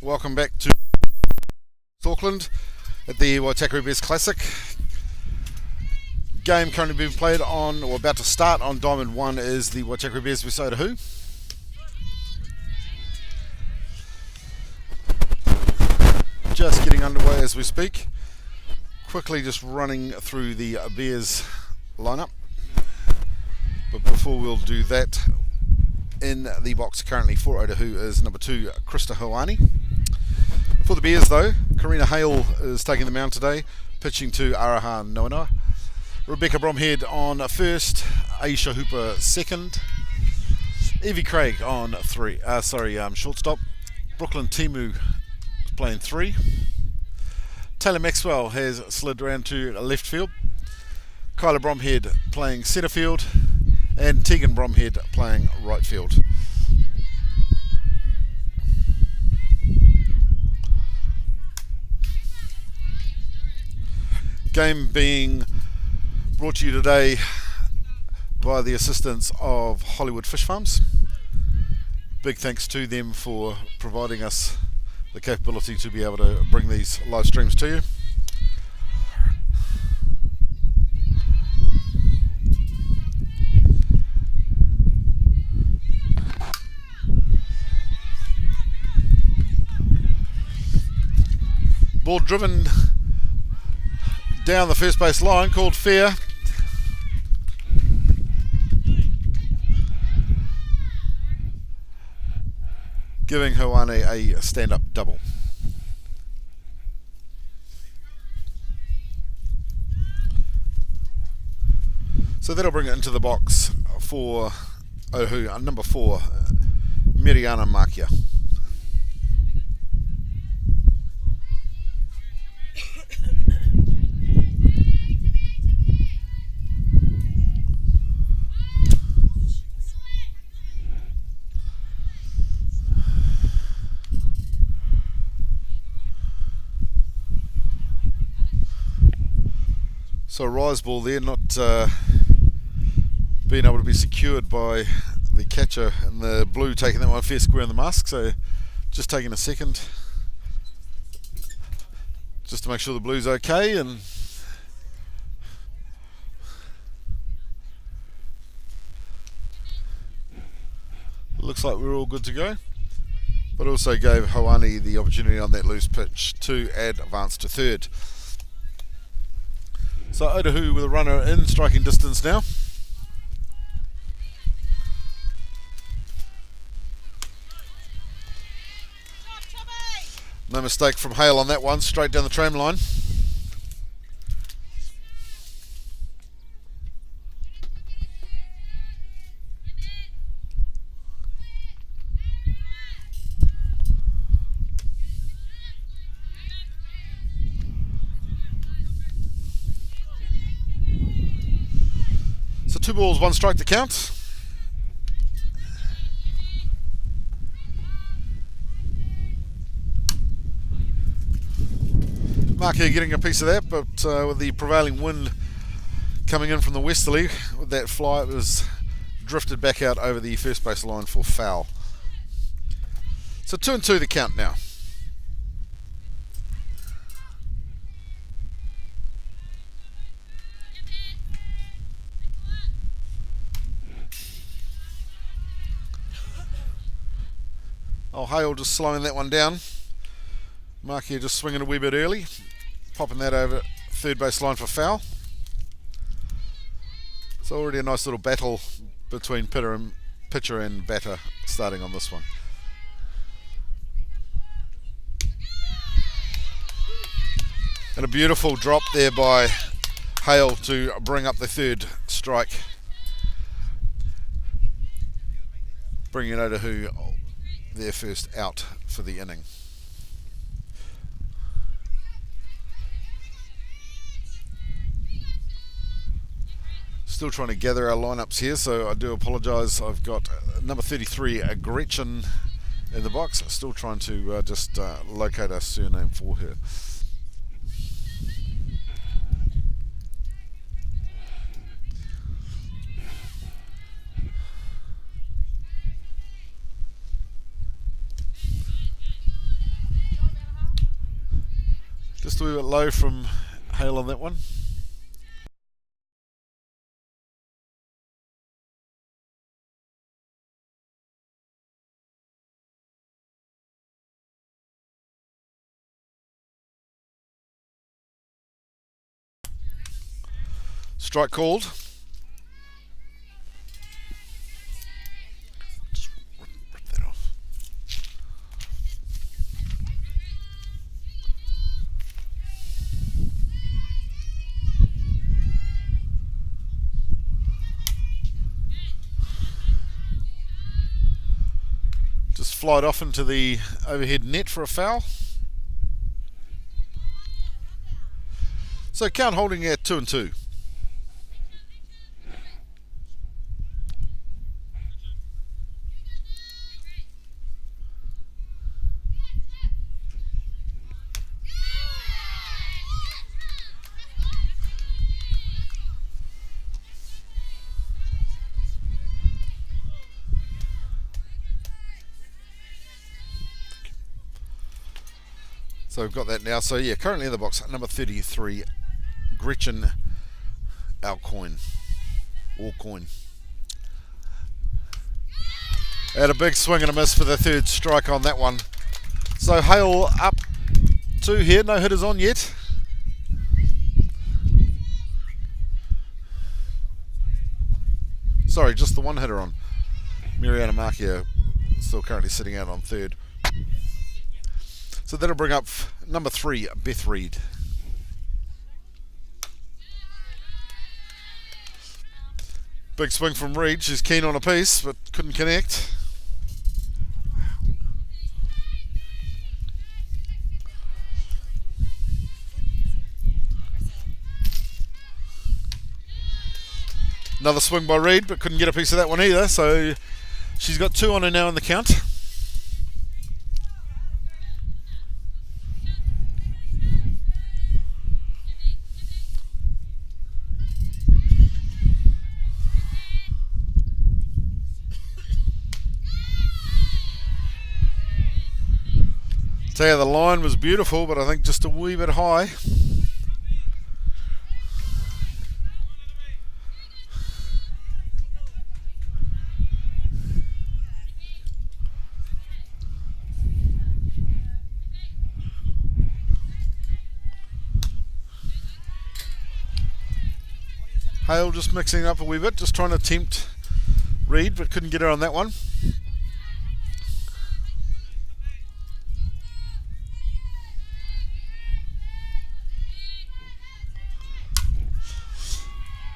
welcome back to Auckland at the Waitakere Bears Classic. Game currently being played on, or about to start on Diamond 1 is the Waitakere Bears vs Otahuhu. Just getting underway as we speak. Quickly just running through the Bears lineup. But before we'll do that, in the box currently for Otahuhu is number 2, Krista Hoani. For the Bears though, Karina Hale is taking the mound today, pitching to Araha Noanoa. Rebecca Bromhead on first, Aisha Hooper second, Evie Craig on shortstop. Brooklyn Timu is playing 3. Taylor Maxwell has slid around to left field. Kyla Bromhead playing centre field, and Tegan Bromhead playing right field. Game being brought to you today via the assistance of Hollywood Fish Farms. Big thanks to them for providing us the capability to be able to bring these live streams to you. Ball driven down the first base line, called fair. Giving Hoane a stand-up double. So that'll bring it into the box for Otahuhu, number 4, Miriana Makia. So a rise ball there, not being able to be secured by the catcher, and the blue taking that one fair square in the mask. So just taking a second just to make sure the blue's okay, and looks like we're all good to go. But also gave Hoani the opportunity on that loose pitch to advance to third. So Otahuhu with a runner in striking distance now. No mistake from Hale on that one, straight down the tram line. So 2 balls, 1 strike to count. Makia getting a piece of that, but with the prevailing wind coming in from the westerly, with that fly, it was drifted back out over the first base line for foul. So 2-2 the count now. Oh, Hale just slowing that one down. Makia just swinging a wee bit early, popping that over third base line for foul. It's already a nice little battle between pitcher and batter starting on this one. And a beautiful drop there by Hale to bring up the third strike, bringing Otahuhu their first out for the inning. Still trying to gather our lineups here, so I do apologise. I've got number 33, Gretchen, in the box. Still trying to just locate a surname for her. Just a wee bit low from Hale on that one. Strike called. Just rip that off. Just fly it off into the overhead net for a foul. So count holding at 2-2. So we've got that now. So yeah, currently in the box, number 33, Gretchen Alcoin. Had a big swing and a miss for the third strike on that one. So Hale up 2 here, no hitters on yet. Sorry, just the one hitter on. Mariana Marchio still currently sitting out on third. So that'll bring up number 3, Beth Reed. Big swing from Reed. She's keen on a piece, but couldn't connect. Another swing by Reed, but couldn't get a piece of that one either. So she's got 2 on her now in the count. Tell you, the line was beautiful, but I think just a wee bit high. Hale just mixing up a wee bit, just trying to tempt Reed, but couldn't get her on that one.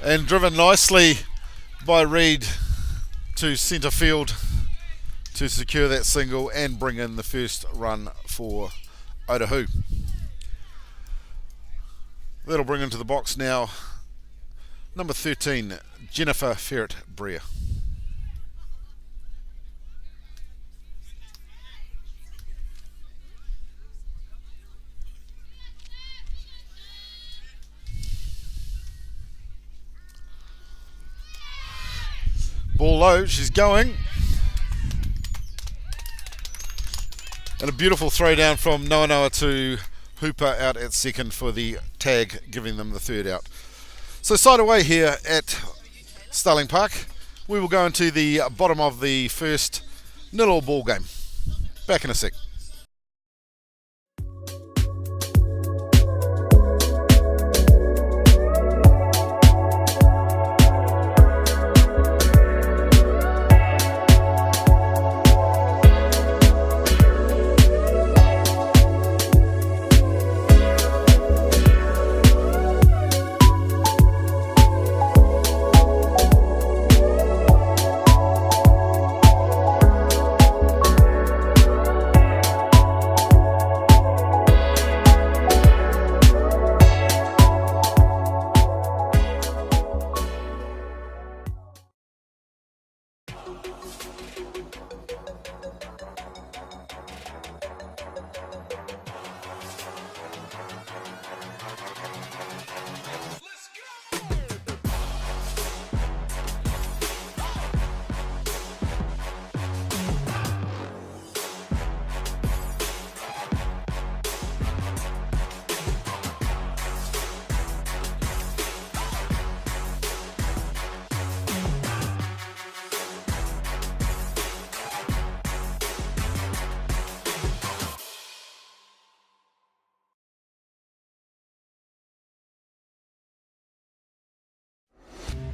And driven nicely by Reed to centre field to secure that single and bring in the first run for Otahuhu. That'll bring into the box now number 13, Jennifer Ferret-Breer. Ball low, she's going. And a beautiful throw down from Noa to Hooper out at second for the tag, giving them the third out. So side away here at Starling Park. We will go into the bottom of the first 0-0 ball game. Back in a sec.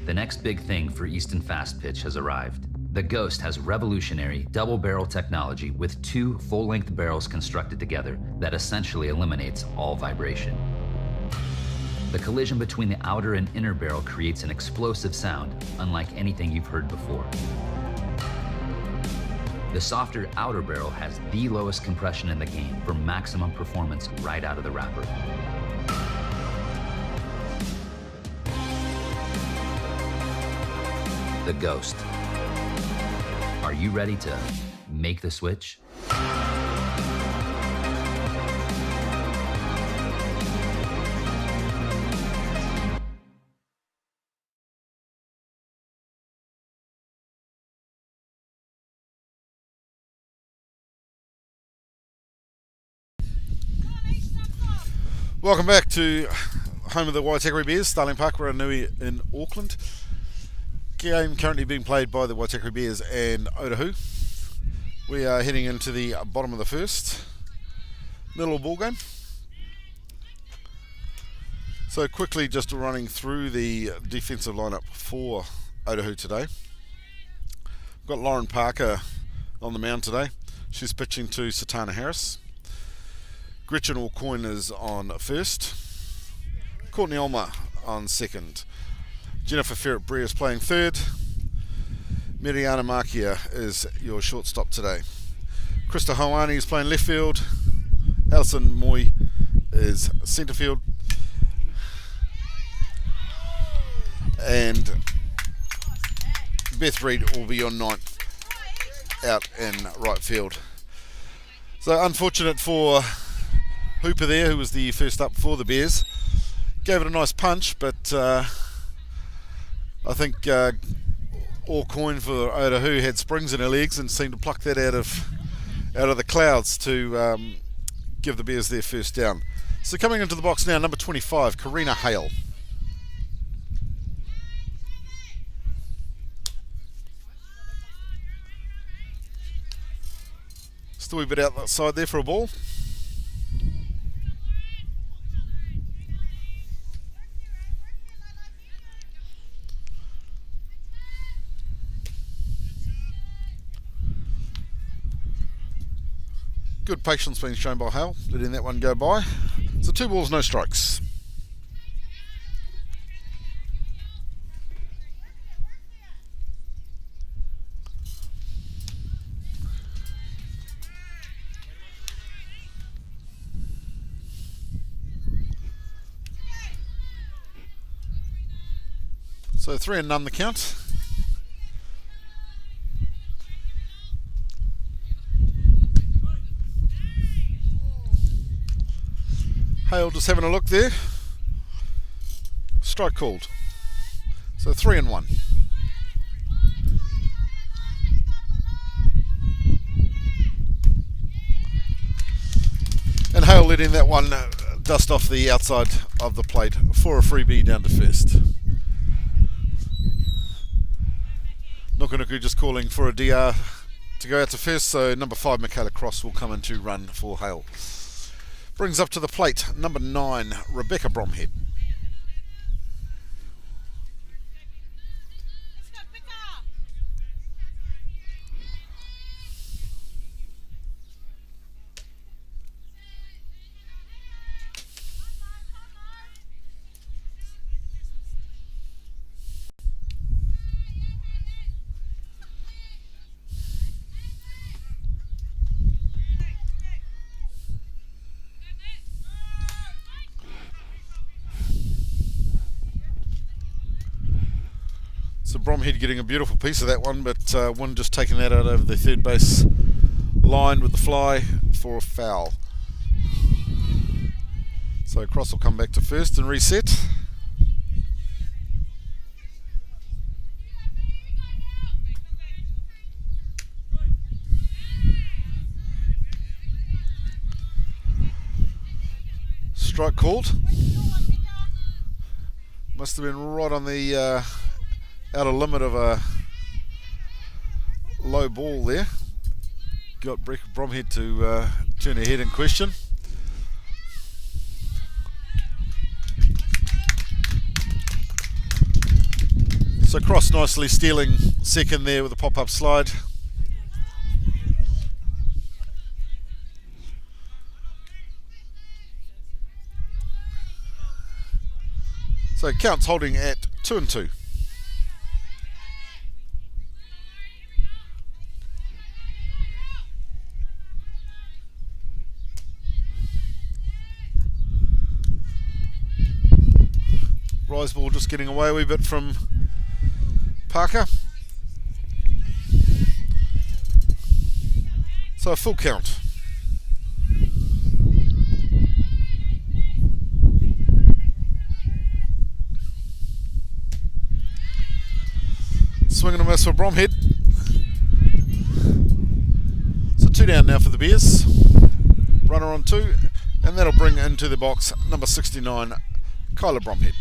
The next big thing for Easton Fast Pitch has arrived. The Ghost has revolutionary double barrel technology with 2 full-length barrels constructed together that essentially eliminates all vibration. The collision between the outer and inner barrel creates an explosive sound unlike anything you've heard before. The softer outer barrel has the lowest compression in the game for maximum performance right out of the wrapper. The Ghost. Are you ready to make the switch? Welcome back to home of the Waitakere Bears, Starling Park, Ranui in Auckland. Game currently being played by the Waitakere Bears and Otahuhu. We are heading into the bottom of the first. Little ball game. So quickly just running through the defensive lineup for Otahuhu today. We've got Lauren Parker on the mound today. She's pitching to Satana Harris. Gretchen Aucoin is on first. Courtney Olma on second. Jennifer Ferret-Brea is playing third. Miriana Makia is your shortstop today. Krista Hoani is playing left field. Alison Moy is centre field. And Beth Reid will be your ninth out in right field. So unfortunate for Hooper there, who was the first up for the Bears. Gave it a nice punch, but I think Aucoin for Otahuhu had springs in her legs and seemed to pluck that out of the clouds to give the Bears their first down. So coming into the box now, number 25, Karina Hale. Still a bit outside there for a ball. Good patience being shown by Hale, letting that one go by. So 2 balls, no strikes. So 3 and none the count. Hale just having a look there. Strike called. So 3 and 1. And Hale letting that one dust off the outside of the plate for a freebie down to first. Nukunuku just calling for a DR to go out to first, so number 5 Michaela Cross will come in to run for Hale. Brings up to the plate, number 9, Rebecca Bromhead. So Bromhead getting a beautiful piece of that one, but one just taking that out over the third base line with the fly for a foul. So Cross will come back to first and reset. Strike called. Must have been right on the outer limit of a low ball there. Got Bromhead to turn her head in question. So cross nicely, stealing second there with a pop-up slide. So Count's holding at 2-2. Rise ball just getting away a wee bit from Parker. So a full count. Swing and a miss for Bromhead. So 2 down now for the Bears. Runner on 2, and that'll bring into the box number 69, Kyla Bromhead.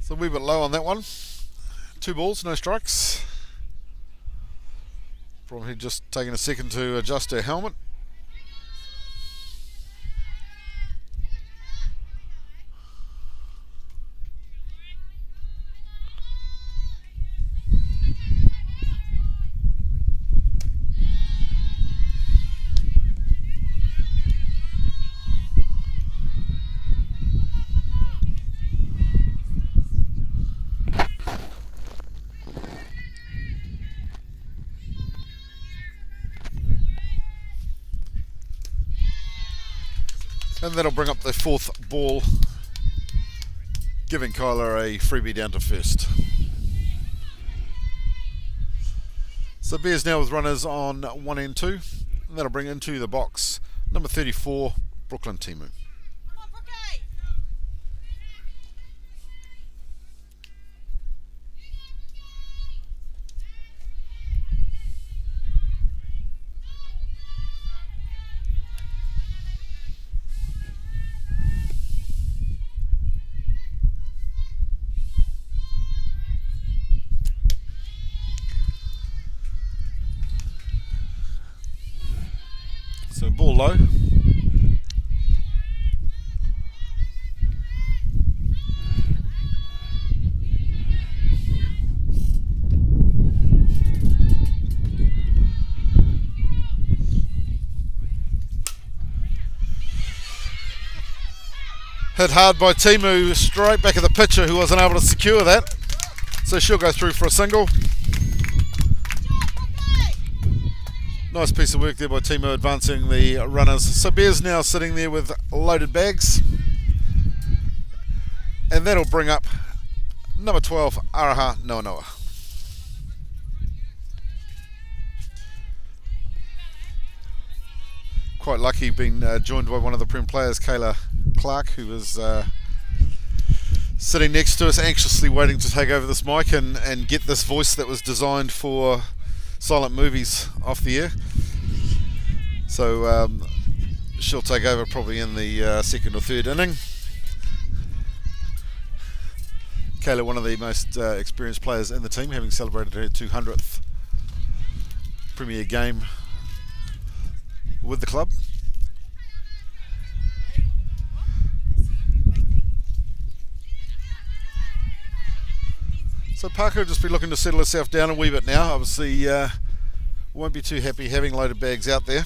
So a wee bit low on that one. 2 balls, no strikes. Probably just taking a second to adjust her helmet. And that'll bring up the 4th ball, giving Kyla a freebie down to first. So Bears now with runners on 1 and 2, and that'll bring into the box number 34, Brooklyn Timu. So ball low. Hit hard by Timu, straight back at the pitcher who wasn't able to secure that. So she'll go through for a single. Nice piece of work there by Timu advancing the runners. So Bears now sitting there with loaded bags. And that'll bring up number 12, Araha Noanoa. Quite lucky being joined by one of the Prem players, Kayla Clark, who was sitting next to us anxiously waiting to take over this mic and get this voice that was designed for silent movies off the air. So she'll take over probably in the second or third inning. Kayla, one of the most experienced players in the team, having celebrated her 200th Premier game with the club. So Parker will just be looking to settle herself down a wee bit now. Obviously won't be too happy having loaded bags out there.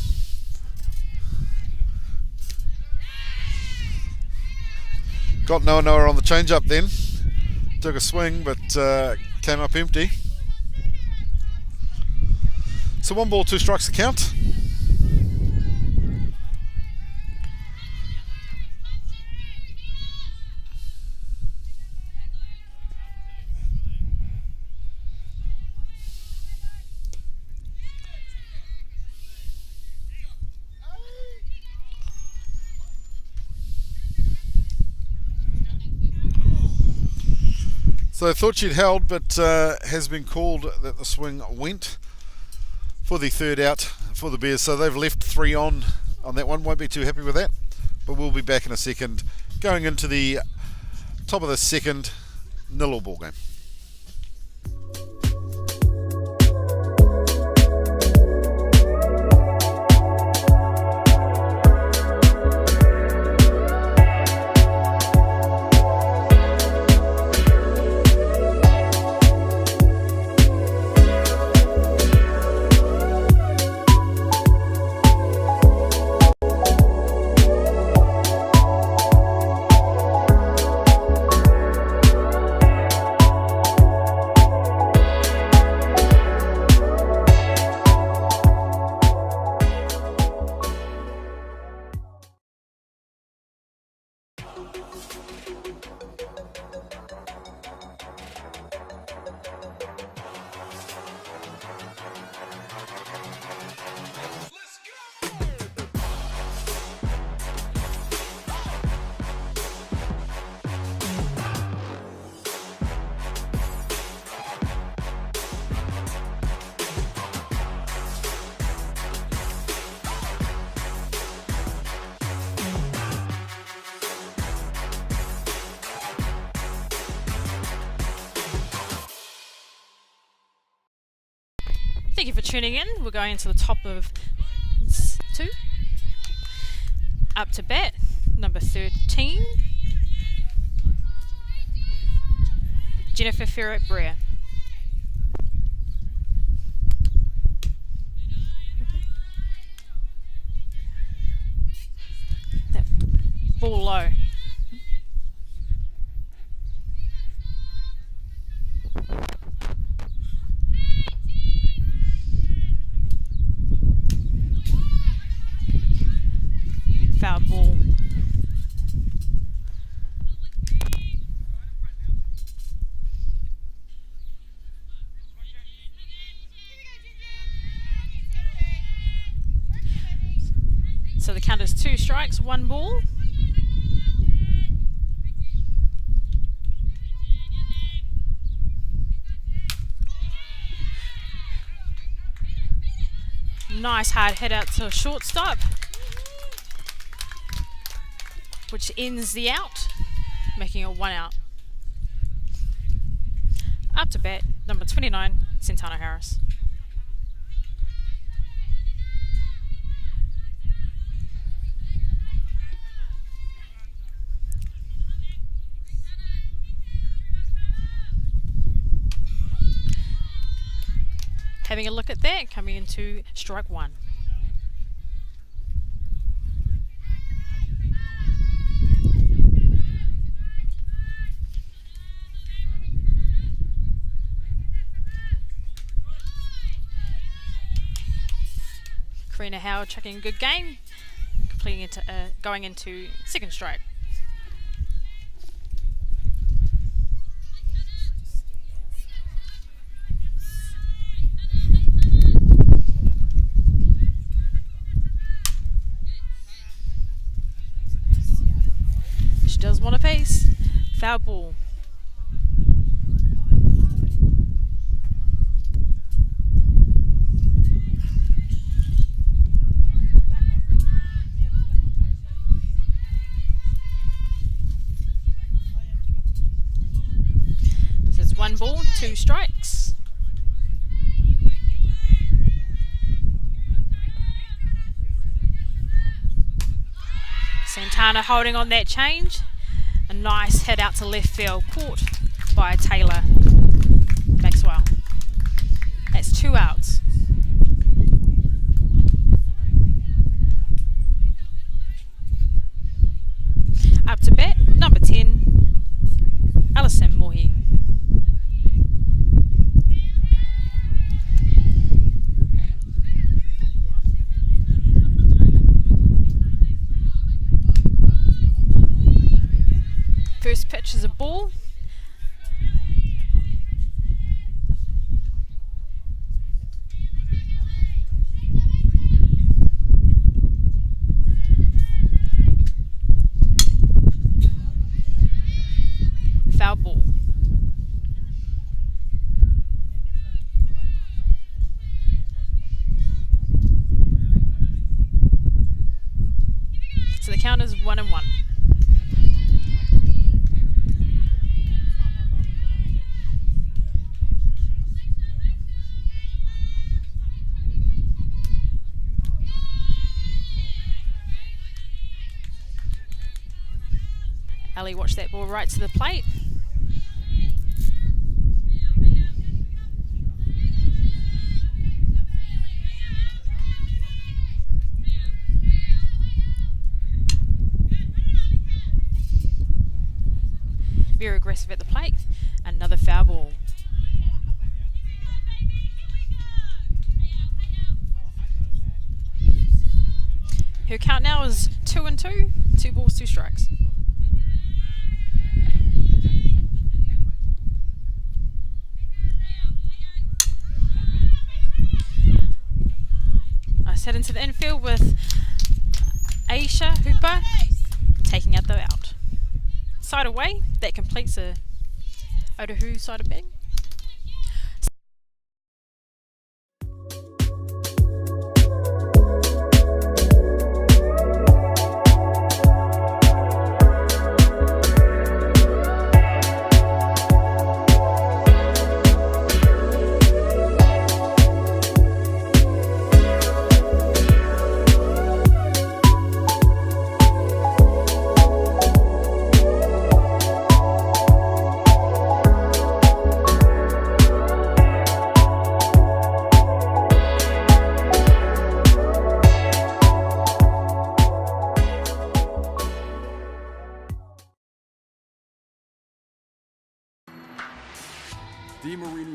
Got Noanoa on the change up then. Took a swing but came up empty. So 1 ball, 2 strikes to count. So I thought she'd held, but has been called that the swing went for the third out for the Bears. So they've left 3 on that one. Won't be too happy with that, but we'll be back in a second. Going into the top of the second, 0-all ball game. Thank you for tuning in. We're going to the top of 2. Up to bat, number 13. Jennifer Ferret-Brea. That ball low. Foul ball. So the count is 2 strikes, 1 ball. Nice hard hit out to a shortstop, which ends the out, making it 1 out. Up to bat, number 29, Santana Harris. Having a look at that, coming into strike 1. Karina Howard chucking a good game, completing into going into second strike. She does want a face. Foul ball. So it's 1 ball, 2 strikes. Santana holding on that change. A nice hit out to left field, caught by Taylor Maxwell. That's 2 outs. Up to bat, number 10, Alison Mohi. First pitch is a ball. Foul ball. So the count is 1-1. Ali, watch that ball right to the plate. Very aggressive at the plate. Another foul ball. Her count now is 2-2. 2 balls, 2 strikes. Nice head into the infield with Aisha Hooper taking out the out. Side away, that completes a Otahuhu side of batting.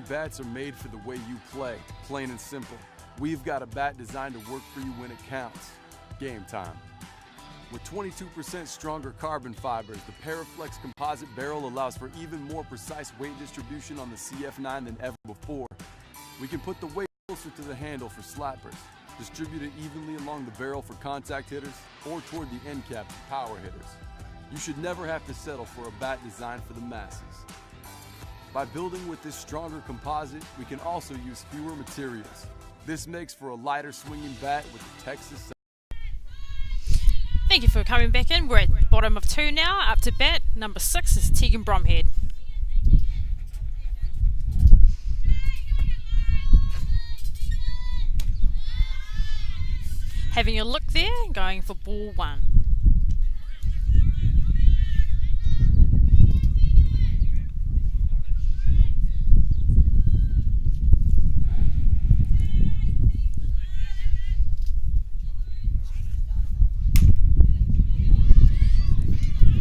Bats are made for the way you play, plain and simple. We've got a bat designed to work for you when it counts. Game time. With 22% stronger carbon fibers, the Paraflex composite barrel allows for even more precise weight distribution on the CF9 than ever before. We can put the weight closer to the handle for slappers, distribute it evenly along the barrel for contact hitters, or toward the end cap for power hitters. You should never have to settle for a bat designed for the masses. By building with this stronger composite, we can also use fewer materials. This makes for a lighter swinging bat with the Texas. Thank you for coming back in. We're at the bottom of 2 now. Up to bat, number 6 is Tegan Bromhead. Having a look there, going for ball 1.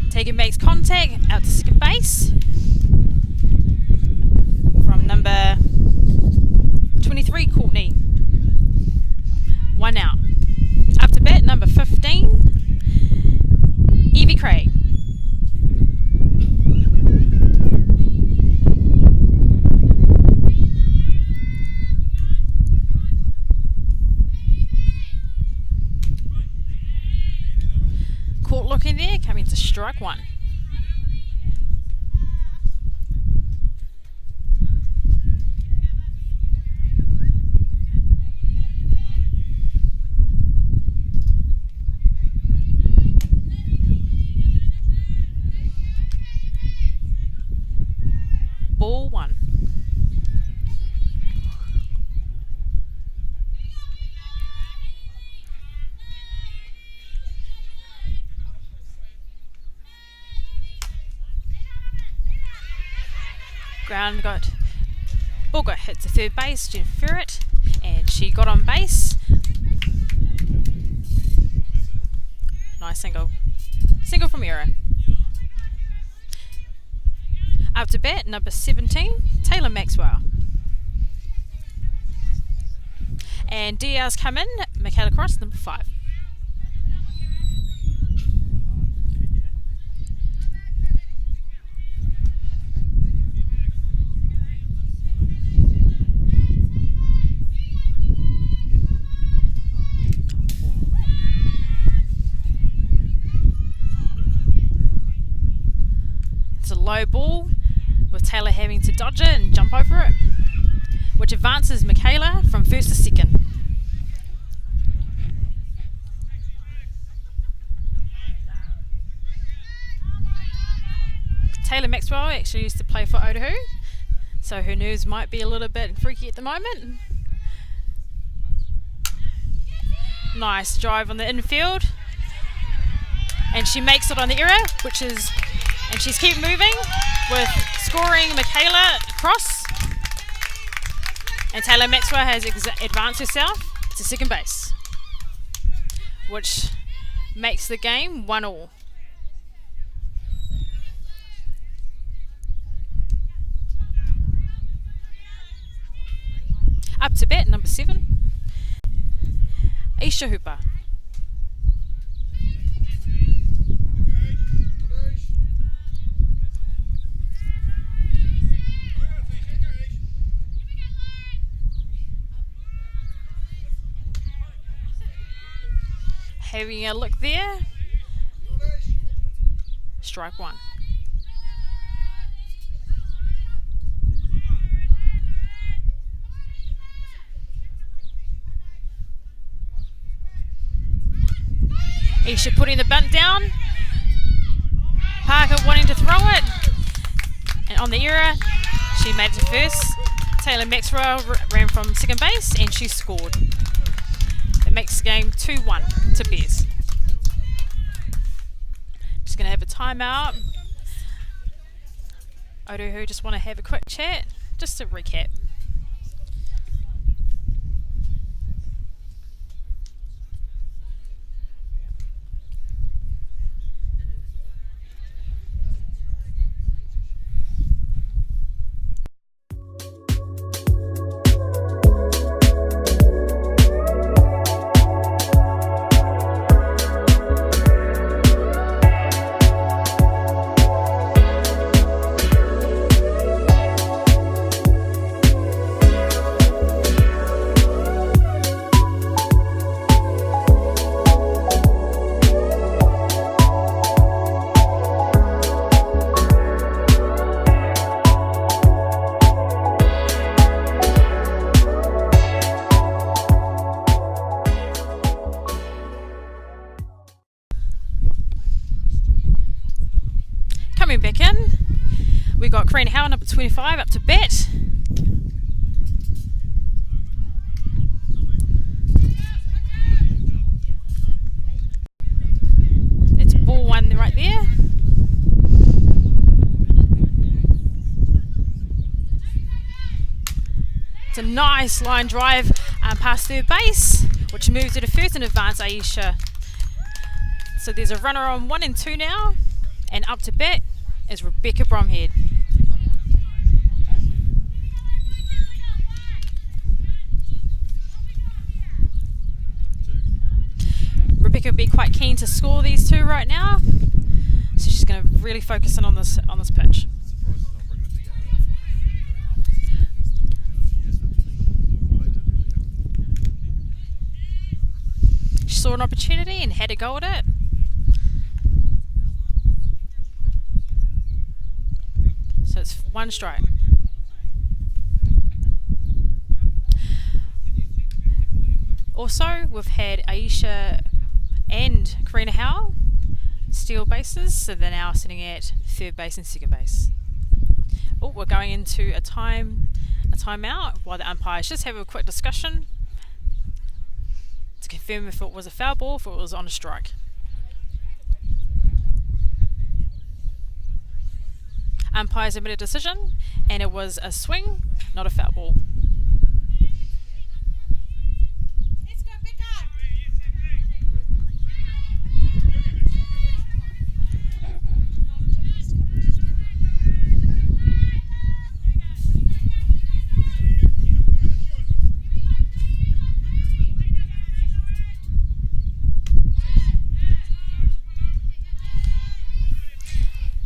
Tegan makes contact out to second base from number 23, Courtney. 1 out. Up to bat, number 15, Evie Craig. Caught looking there, coming to strike 1. Ball 1. Ball got hit to third base, Jen Ferret, and she got on base. Nice single. Single from Era. Up to bat, number 17, Taylor Maxwell. And DR's come in, Michaela Cross, number 5. It's a low ball, with Taylor having to dodge it and jump over it, which advances Michaela from first to second. Taylor Maxwell actually used to play for Otahuhu, so her nerves might be a little bit freaky at the moment. Nice drive on the infield, and she makes it on the error, and she's keep moving with scoring Michaela across, and Taylor Maxwell has advanced herself to second base, which makes the game 1-1. Up to bat, number 7, Aisha Hooper. Having a look there. Strike 1. Isha putting the bunt down. Parker wanting to throw it. And on the error, she made it to first. Taylor Maxwell ran from second base and she scored. It makes the game 2-1 to Bears. Just going to have a timeout. Otahuhu just want to have a quick chat, just to recap. Coming back in, we got Karina Howard, number 25, up to bat. It's ball 1 right there. It's a nice line drive past third base, which moves it to first and advance Aisha. So there's a runner on 1 and 2 now, and up to bat is Rebecca Bromhead. Rebecca would be quite keen to score these two right now, so she's going to really focus in on this pitch. She saw an opportunity and had a go at it. So it's 1 strike. Also, we've had Aisha and Karina Howell steal bases, so they're now sitting at third base and second base. Oh, we're going into a timeout while the umpires just have a quick discussion to confirm if it was a foul ball, if it was on a strike. Umpires have made a decision, and it was a swing, not a foul ball. Let's go, pick up.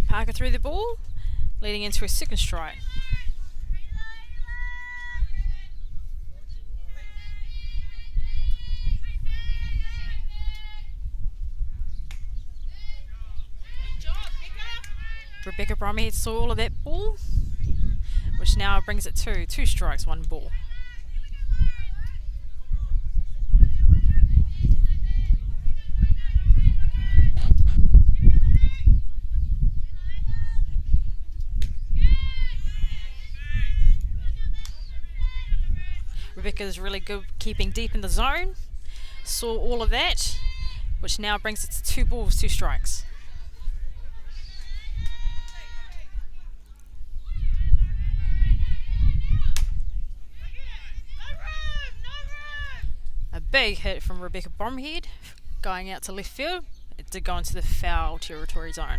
Parker threw the ball, leading into a second strike. Rebecca Bromhead saw all of that ball, which now brings it to 2 strikes, 1 ball. Rebecca's really good keeping deep in the zone. Saw all of that, which now brings it to 2 balls, 2 strikes. A big hit from Rebecca Bromhead, going out to left field. It did go into the foul territory zone.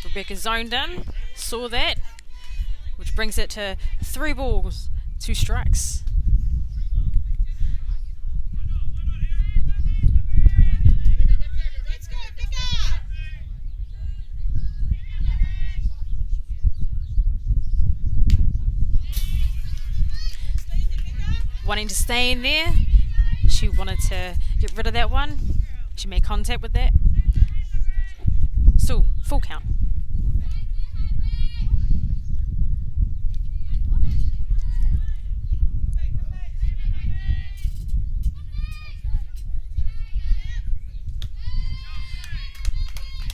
Rebecca zoned in, saw that, which brings it to 3 balls, 2 strikes. Let's go, Becca! Wanting to stay in there, she wanted to get rid of that one. She made contact with that. Still, full count.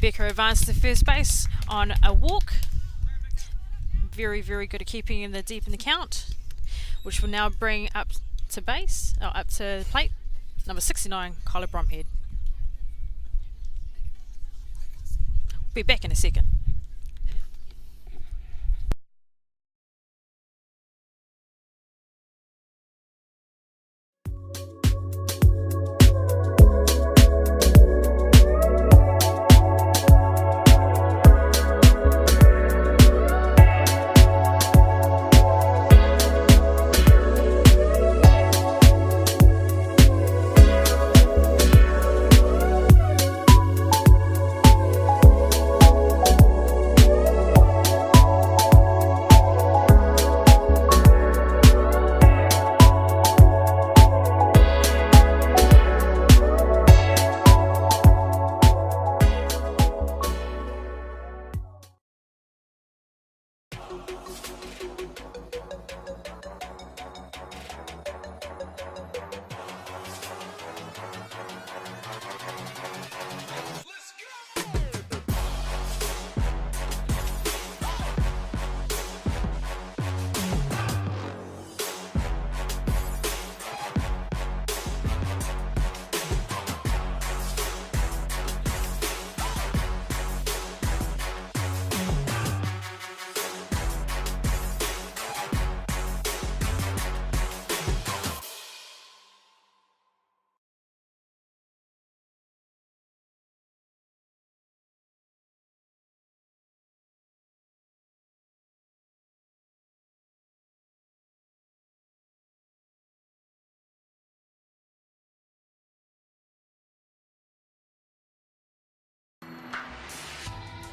Becca advanced to first base on a walk. Very, very good at keeping in the deep in the count, which will now bring up to base, or up to plate, number 69, Kyla Bromhead. Be back in a second.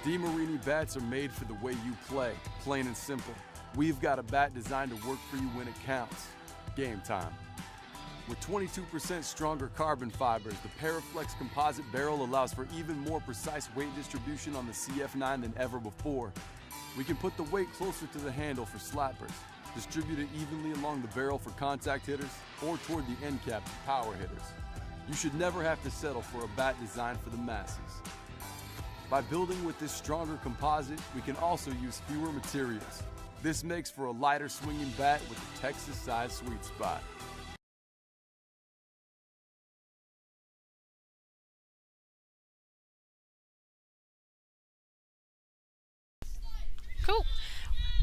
DeMarini bats are made for the way you play, plain and simple. We've got a bat designed to work for you when it counts. Game time. With 22% stronger carbon fibers, the Paraflex composite barrel allows for even more precise weight distribution on the CF9 than ever before. We can put the weight closer to the handle for slappers, distribute it evenly along the barrel for contact hitters, or toward the end cap for power hitters. You should never have to settle for a bat designed for the masses. By building with this stronger composite, we can also use fewer materials. This makes for a lighter swinging bat with a Texas-sized sweet spot. Cool.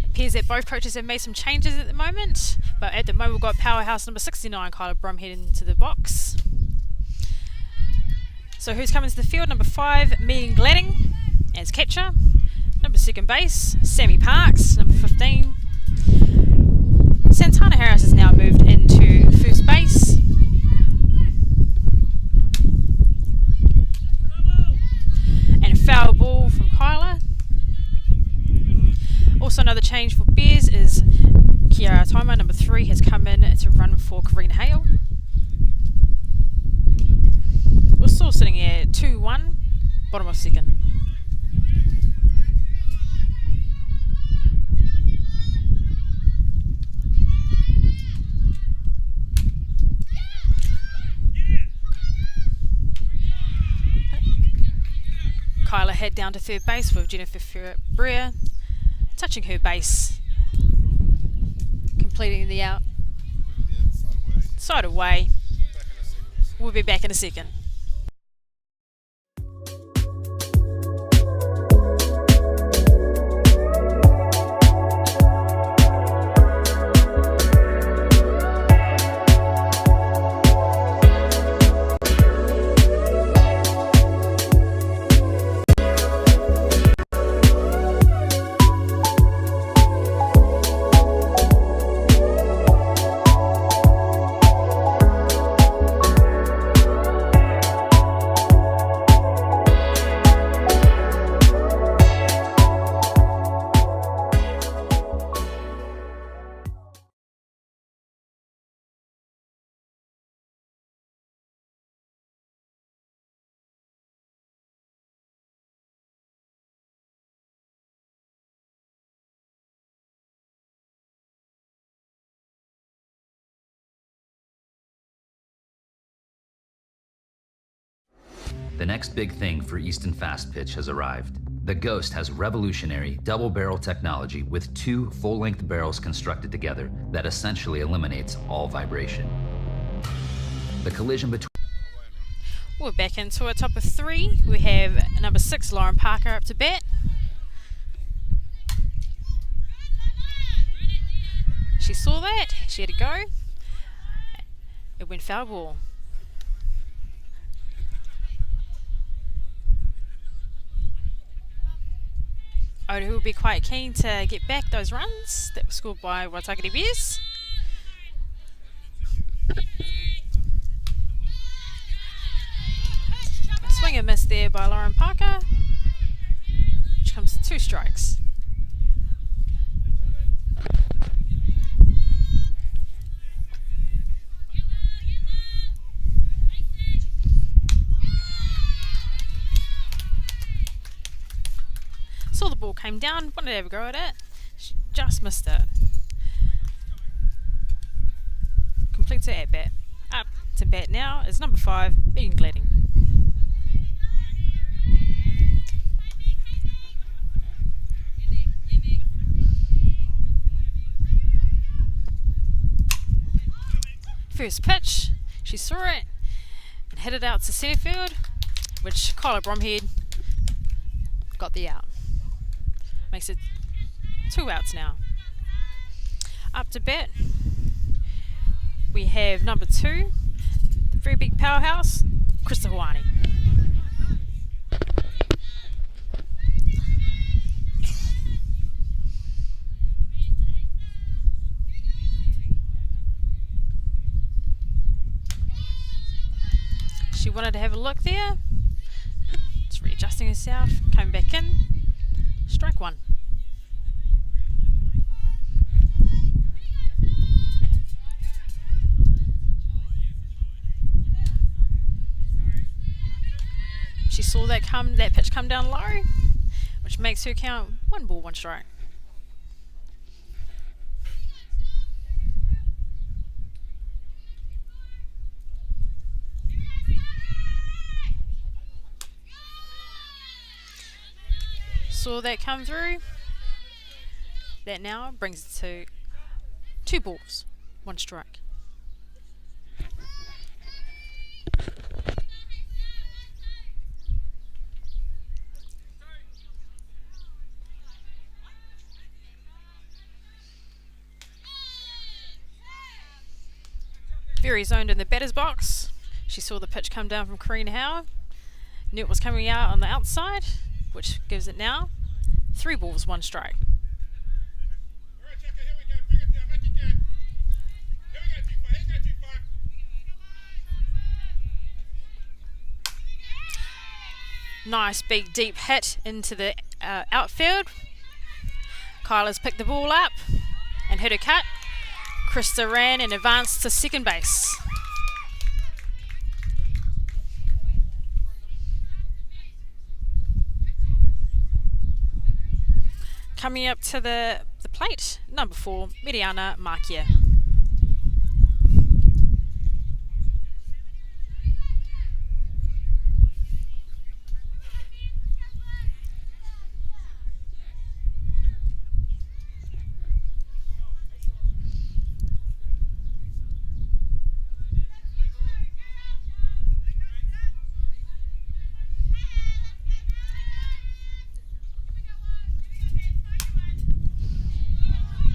Appears that both coaches have made some changes at the moment, but at the moment we've got powerhouse number 69, Kyla Bromhead, into the box. So who's coming to the field? Number 5, Megan Gladding as catcher. Number 2nd base, Sammy Parks. Number 15, Santana Harris has now moved into first base. And a foul ball from Kyla. Also another change for Bears is Kiara Toma, number 3, has come in to run for Karina Hale. We're still sitting at 2-1, bottom of second. Kyla head down to third base with Jennifer Brea touching her base, completing the out. Side away. We'll be back in a second. The next big thing for Easton Fast Pitch has arrived. The Ghost has revolutionary double-barrel technology with 2 full-length barrels constructed together that essentially eliminates all vibration. The collision between... We're back into a top of 3. We have number 6, Lauren Parker, up to bat. She saw that. She had to go. It went foul ball. Otahuhu will be quite keen to get back those runs that were scored by Waitakere Bears. A swing and miss there by Lauren Parker, which comes to 2 strikes. Saw the ball came down, wanted to have a go at it. She just missed it. Completes her at bat. Up to bat now is number 5, Megan Gladding. First pitch, she saw it and hit it out to centre field, which Kyla Bromhead got the out. Makes it 2 outs now. Up to bat, we have number 2, the very big powerhouse, Krista Hawani. She wanted to have a look there. Just readjusting herself, came back in. Strike 1. She saw that pitch come down low, which makes her count 1 ball, 1 strike. Saw that come through. That now brings it to 2 balls, 1 strike. Very zoned in the batter's box. She saw the pitch come down from Karina Howe. Knew it was coming out on the outside, which gives it now 3 balls, 1 strike. Nice big deep hit into the outfield. Kyla's picked the ball up and hit her cut. Krista ran and advanced to second base. Coming up to the plate, number 4, Miriana Markia.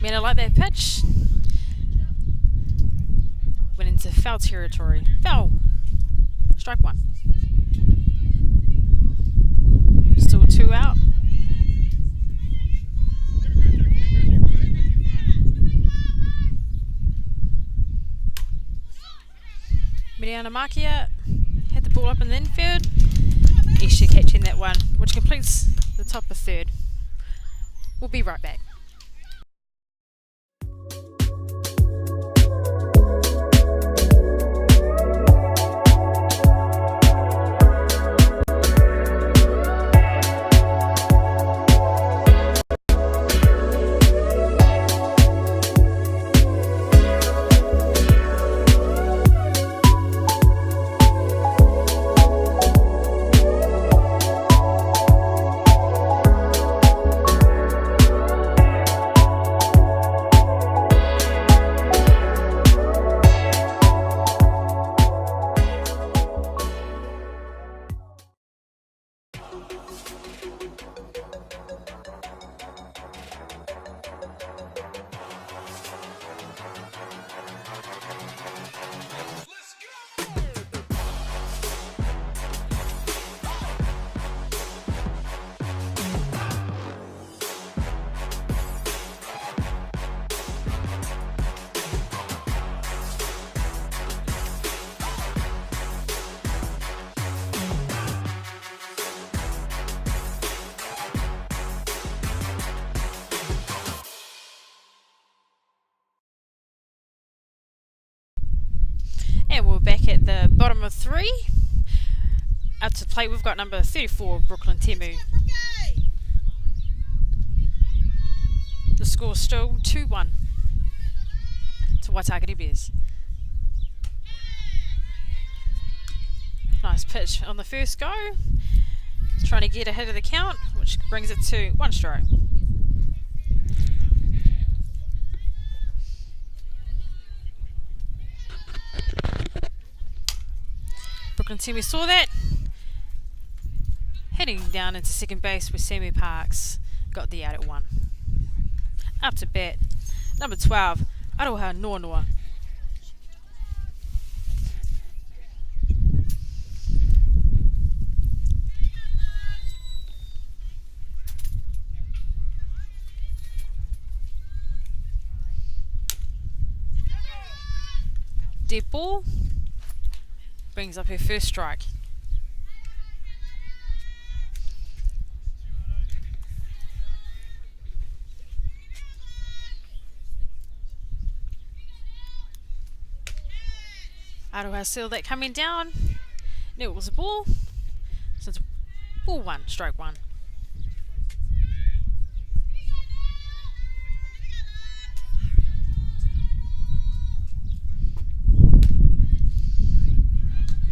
Man, I like that pitch. Went into foul territory. Foul. Strike one. Still 2 out. Mariana Makia had the ball up in the infield. Isha catching that one, which completes the top of third. We'll be right back. And we're back at the bottom of 3. Up to plate, we've got number 34, Brooklyn Temu. The score's still 2-1 to Waitakere Bears. Nice pitch on the first go. Trying to get ahead of the count, which brings it to 1 strike. Brooklyn Temu saw that. Heading down into second base with Sammy Parks. Got the out at 1. Up to bat, number 12, Aroha Noanoa. Dead ball. Brings up her first strike. Aroha saw that coming down. Knew it was a ball. So it's ball 1, strike 1.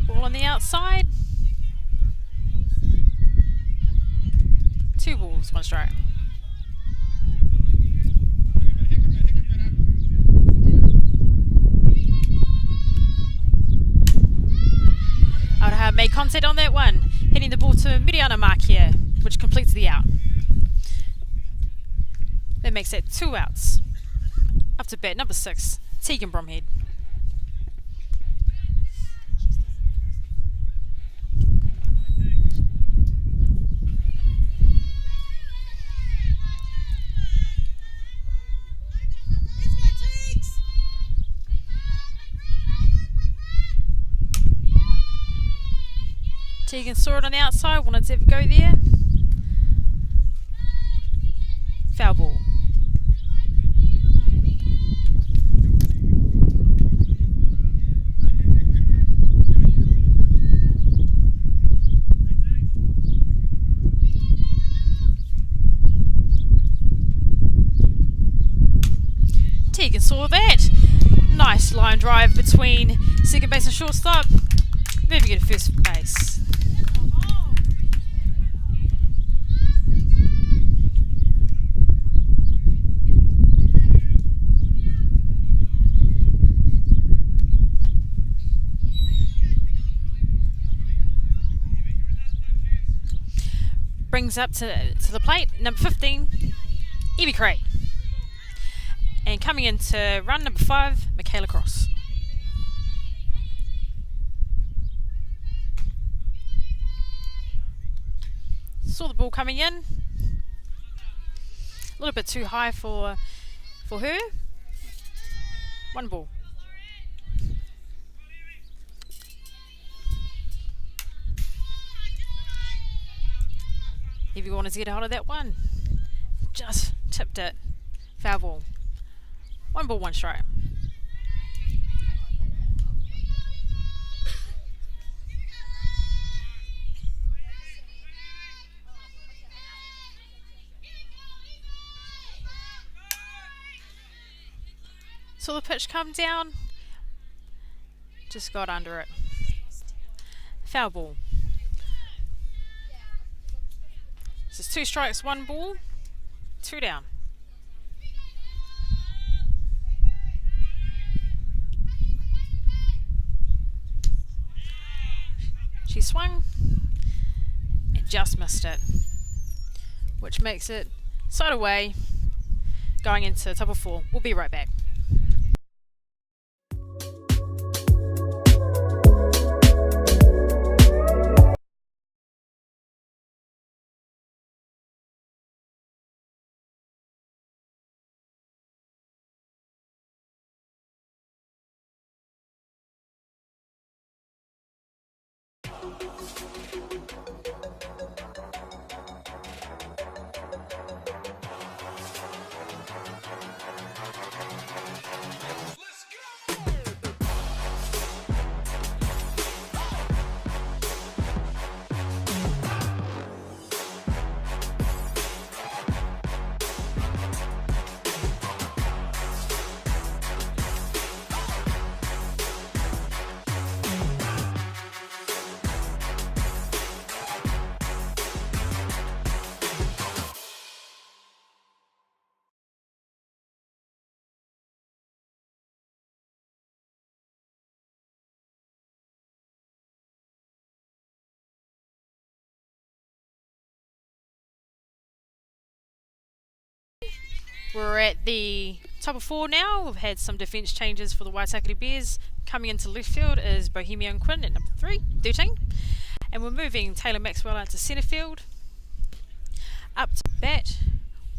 Ball on the outside. 2 balls, 1 strike. Aroha made contact on that one, hitting the ball to Miriana Makia, which completes the out. That makes it 2 outs. Up to bat, number 6, Tegan Bromhead. Tegan saw it on the outside, wanted to ever go there. Foul ball. Tegan saw that. Nice line drive between second base and shortstop. Moving it to first base. Brings up to the plate, number 15, Evie Cray. And coming into run number 5, Michaela Cross. Saw the ball coming in. A little bit too high for her. One ball. If you wanted to get hold of that one, just tipped it. Foul ball. One ball, one strike. Saw the pitch come down. Just got under it. Foul ball. This is 2 strikes, 1 ball, 2 down. She swung and just missed it, which makes it side away, going into top of 4. We'll be right back. We're at the top of 4 now. We've had some defence changes for the Waitakere Bears. Coming into left field is Bohemian Quinn at number 13. And we're moving Taylor Maxwell out to centre field. Up to bat,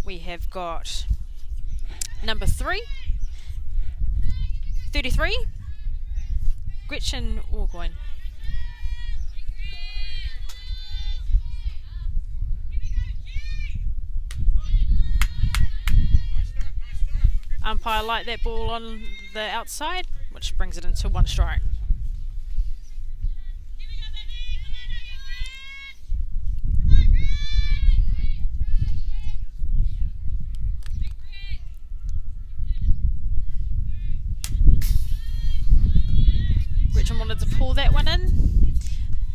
we have got number 33, Gretchen Orgoin. Umpire liked that ball on the outside, which brings it into 1 strike. Richard wanted to pull that one in.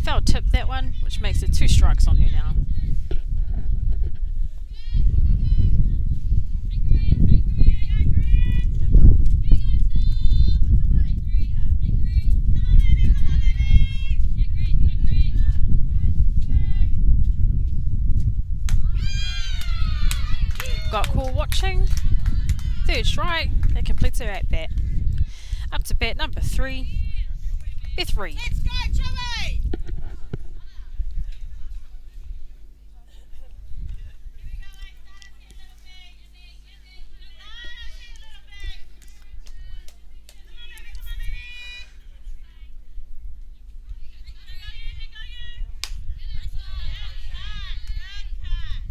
Foul tip that one, which makes it 2 strikes on her now. Got call watching. 3rd strike. That completes her at bat. Up to bat number 3. Beth Reed. Let's go, Chubby!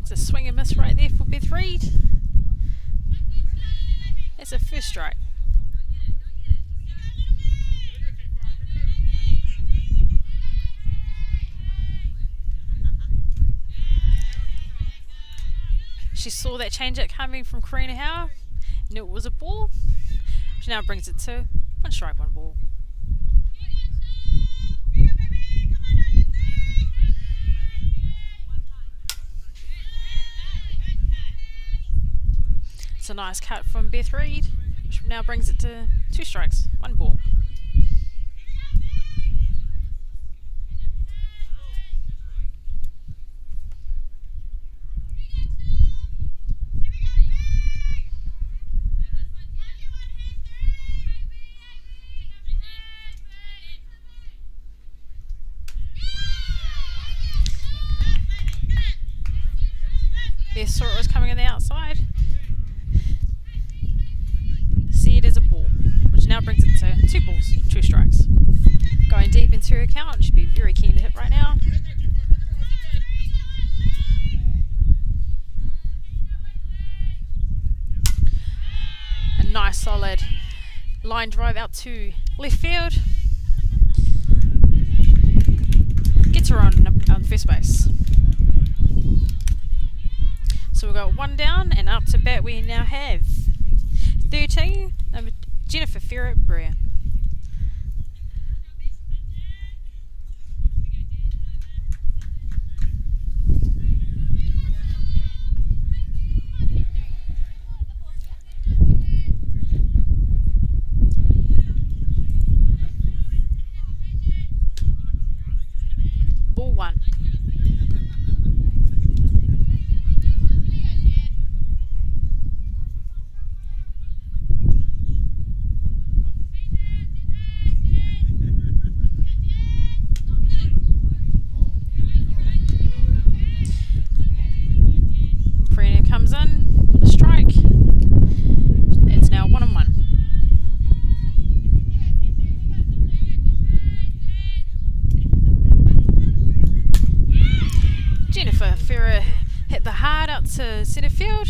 It's a swing and miss right there for Beth Reed. That's a 1st strike. She saw that change-up coming from Karina Howe, knew it was a ball. She now brings it to 1 strike, 1 ball. It's a nice cut from Beth Reed, which now brings it to 2 strikes, 1 ball. There saw it was coming on the outside. See it as a ball, which now brings it to 2 balls, 2 strikes. Going deep into her count, should be very keen to hit right now. A nice solid line drive out to left field. Gets her on first base. So we've got 1 down, and up to bat we now have 13, number Jennifer Ferret-Breer. Ball 1. Comes in, the strike. It's now 1-1. Jennifer Ferrer hit the hard out to centre field.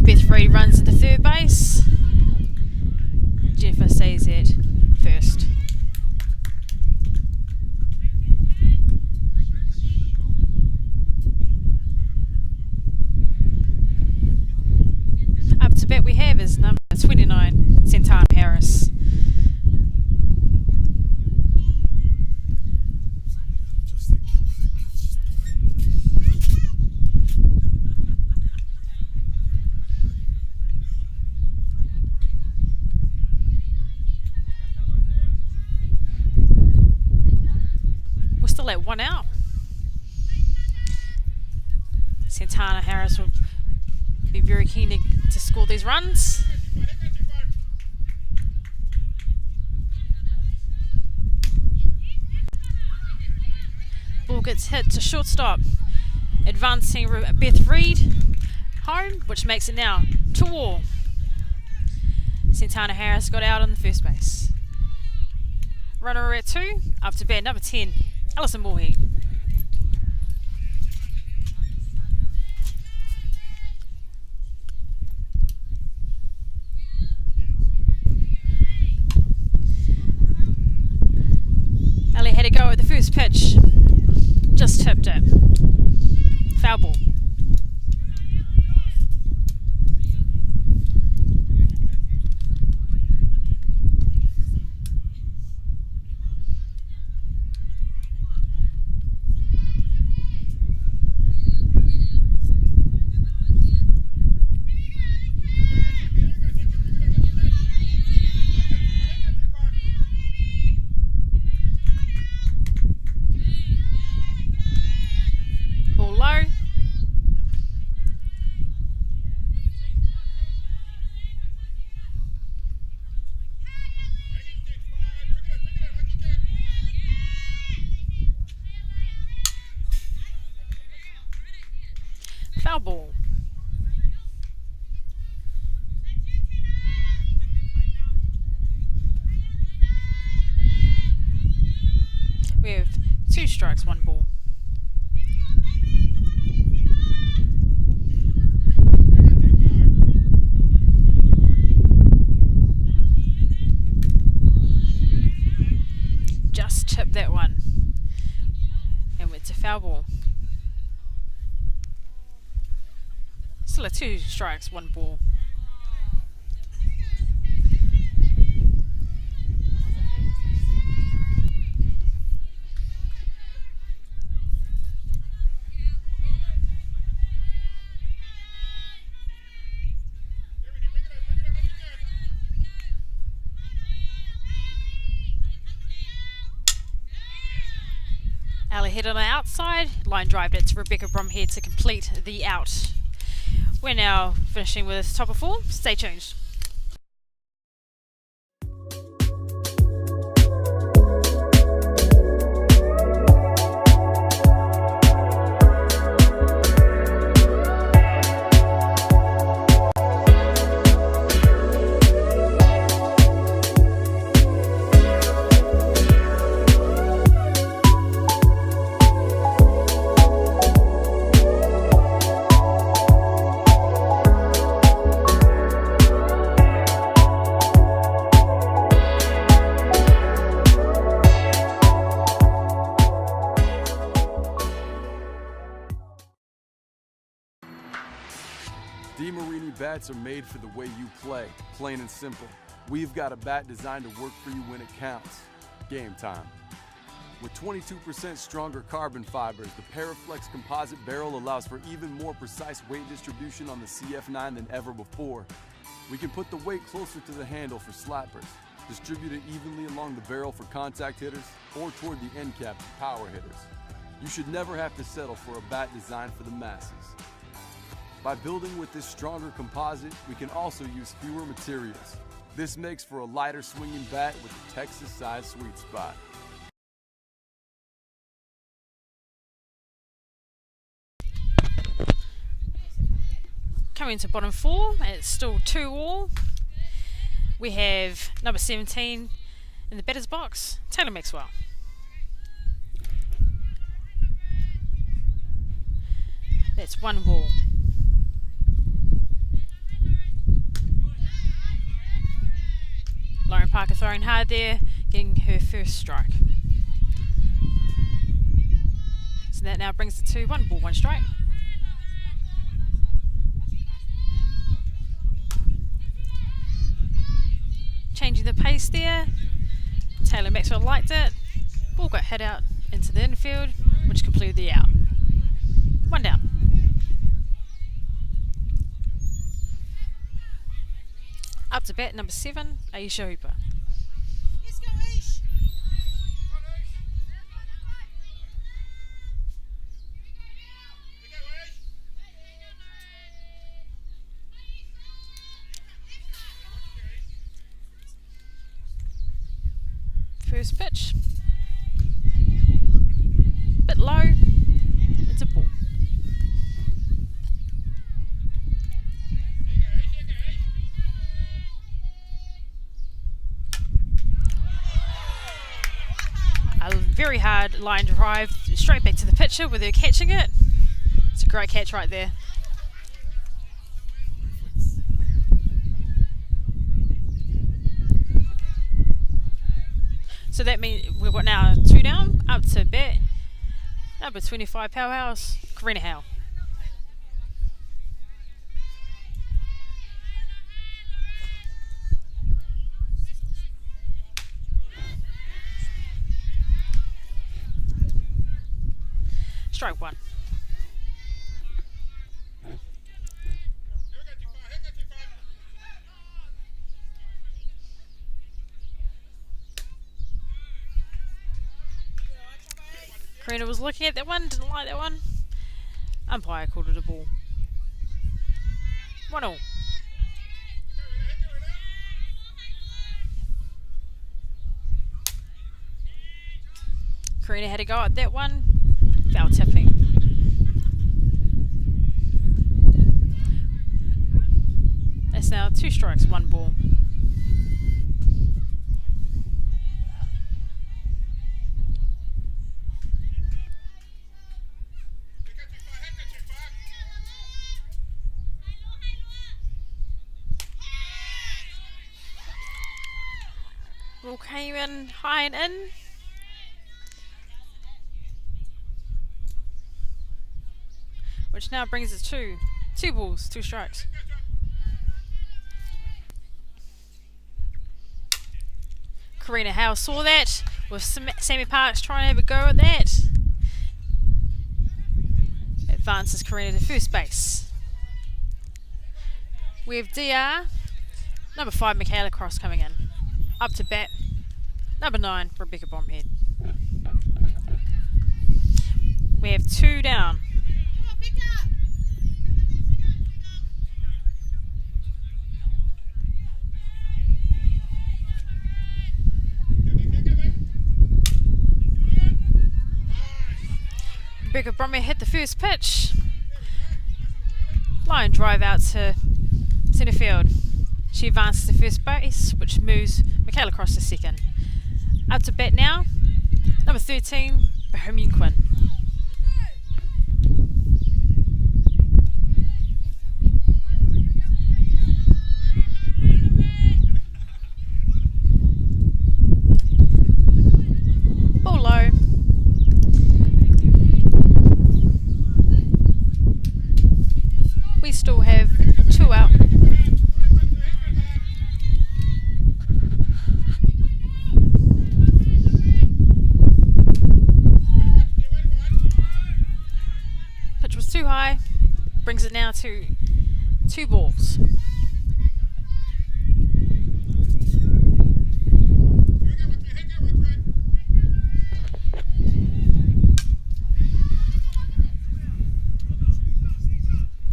Beth Reid runs into third base. Jennifer stays at first. Bet we have is number 29, Santana Harris. We're still at 1 out. Santana Harris will be very keen to score these runs. Ball gets hit to shortstop, advancing Beth Reid home, which makes it now 2-2. Santana Harris got out on the first base. Runner at 2, up to bat number 10, Alison Morhe. Ellie had a go at the first pitch, just tipped it. Foul ball. Foul ball. We have 2 strikes, 1 ball. Just tipped that one. And it's a foul ball. Still a 2 strikes, 1 ball. Ali hit on the outside, line drived it to Rebecca Bromhead to complete the out. We're now finishing with top of 4. Stay tuned. DeMarini bats are made for the way you play, plain and simple. We've got a bat designed to work for you when it counts. Game time. With 22% stronger carbon fibers, the Paraflex composite barrel allows for even more precise weight distribution on the CF9 than ever before. We can put the weight closer to the handle for slappers, distribute it evenly along the barrel for contact hitters, or toward the end cap for power hitters. You should never have to settle for a bat designed for the masses. By building with this stronger composite, we can also use fewer materials. This makes for a lighter swinging bat with a Texas-sized sweet spot. Coming to bottom 4, it's still 2-all. We have number 17 in the batter's box, Taylor Maxwell. That's 1 ball. Lauren Parker throwing hard there, getting her first strike. So that now brings it to 1 ball, 1 strike. Changing the pace there. Taylor Maxwell liked it. Ball got hit out into the infield, which completed the out. 1 down. Up to bat, number 7, Aisha Hooper. Let's go, Ish. First pitch. Bit low. It's a ball. A very hard line drive straight back to the pitcher with her catching it. It's a great catch right there. So that means we've got now 2 down, up to bat. Number 25 powerhouse, Karina Howe. Strike 1. Karina was looking at that one, didn't like that one. Umpire called it a ball. 1-all. Karina had a go at that one. Foul tipping. That's now 2 strikes, 1 ball. Ball came in high and in. Which now brings us to 2 balls, 2 strikes. Karina Howe saw that, with Sammy Parks trying to have a go at that. Advances Karina to first base. We have DR, number 5 Michaela Cross coming in. Up to bat, number 9 Rebecca Bromhead. We have 2 down. Come on, pick up. Rebecca Bromhead hit the first pitch. Line drive out to centre field. She advances to first base, which moves Michaela Cross to second. Up to bat now, number 13, Bohemian Quinn. Ball low. We still have 2 Two out. Pitch was too high. Brings it now to 2 balls.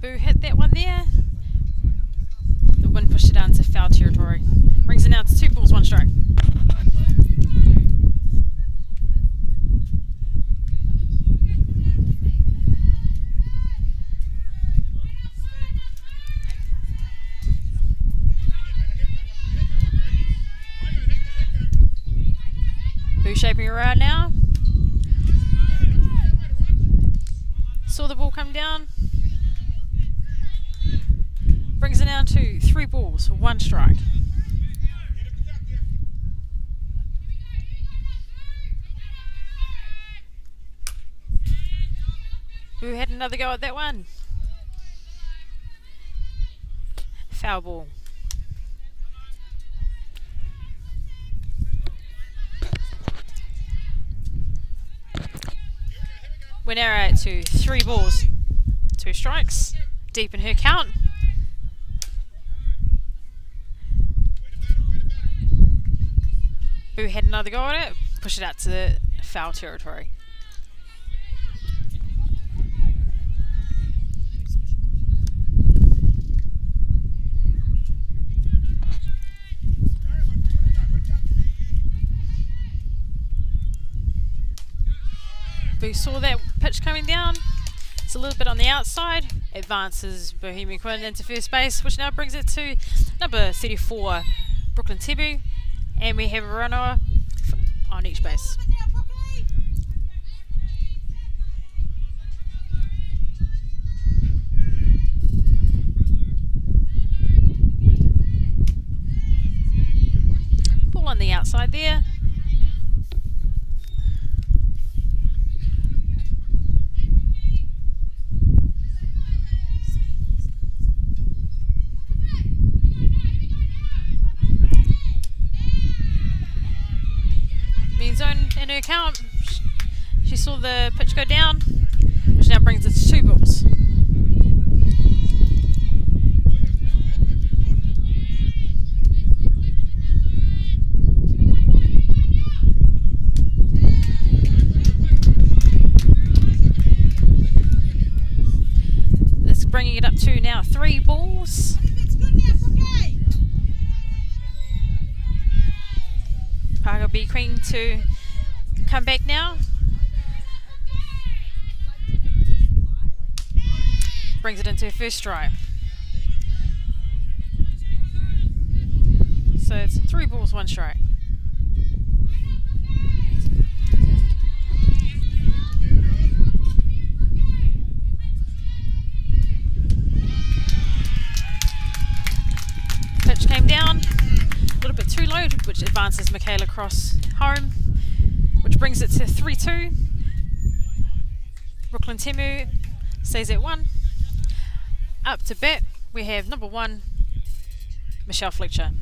Boo hit that one there. The wind pushed it down to foul territory. Brings it now to 2 balls, 1 strike. Boo shaping around now. Saw the ball come down. Brings it down to 3 balls, 1 strike. Boo had another go at that one. Foul ball. We're now at to 3 balls, 2 strikes, deep in her count. Boo had another go at it, push it out to the foul territory. Boo saw that pitch coming down. It's a little bit on the outside. Advances Bohemian Quinn into first base, which now brings it to number 34, Brooklyn Tebu. And we have a runner on each base. Ball on the outside there. Zone in her count. She saw the pitch go down, which now brings it to 2 balls. That's bringing it up to now 3 balls. Parker B. Queen to come back now. Brings it into her first strike. So it's 3 balls, 1 strike. Pitch came down. A little bit too low, which advances Michaela Cross home, which brings it to 3-2. Brooklyn Temu stays at 1. Up to bat, we have number 1, Michelle Fletcher.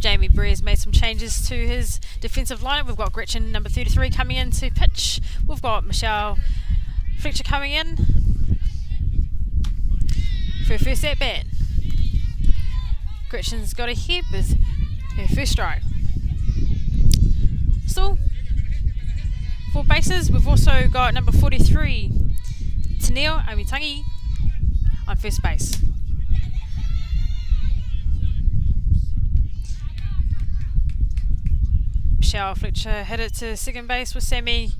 Jamie Brere's made some changes to his defensive lineup. We've got Gretchen, number 33, coming in to pitch. We've got Michelle Fletcher coming in for her first at bat. Gretchen's got ahead with her first strike. Still, 4 bases. We've also got number 43, Taneo Amitangi, on first base. Michelle Fletcher hit it to second base with Sammy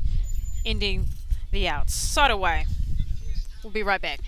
ending the outs. Side away. We'll be right back.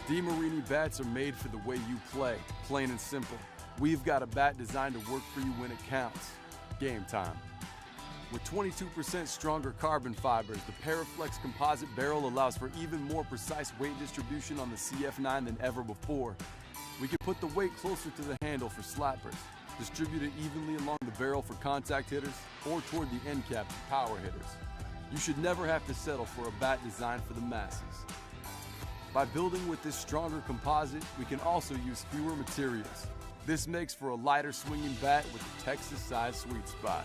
DeMarini bats are made for the way you play, plain and simple. We've got a bat designed to work for you when it counts. Game time. With 22% stronger carbon fibers, the Paraflex composite barrel allows for even more precise weight distribution on the CF9 than ever before. We can put the weight closer to the handle for slappers, distribute it evenly along the barrel for contact hitters, or toward the end cap for power hitters. You should never have to settle for a bat designed for the masses. By building with this stronger composite, we can also use fewer materials. This makes for a lighter swinging bat with a Texas-sized sweet spot.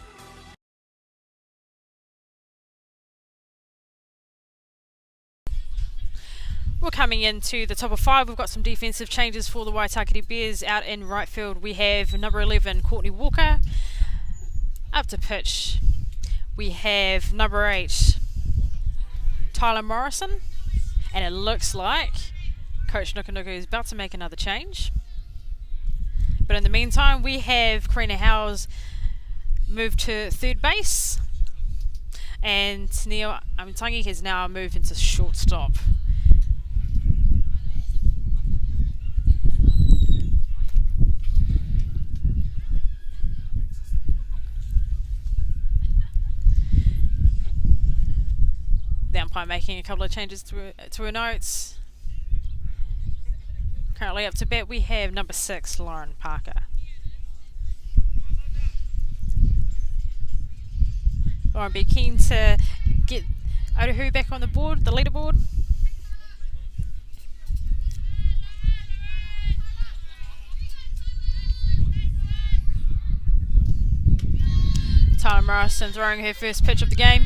We're coming into the top of 5. We've got some defensive changes for the Waitakere Bears. Out in right field, we have number 11, Courtney Walker. Up to pitch, we have number 8, Tyler Morrison. And it looks like Coach Nukunuku is about to make another change. But in the meantime, we have Karina Howes moved to third base. And Neo Amitangi has now moved into shortstop. The umpire making a couple of changes to her notes. Currently up to bat, we have number 6, Lauren Parker. Lauren, be keen to get Otahuhu back on the board, the leaderboard. Tyler Morrison throwing her first pitch of the game.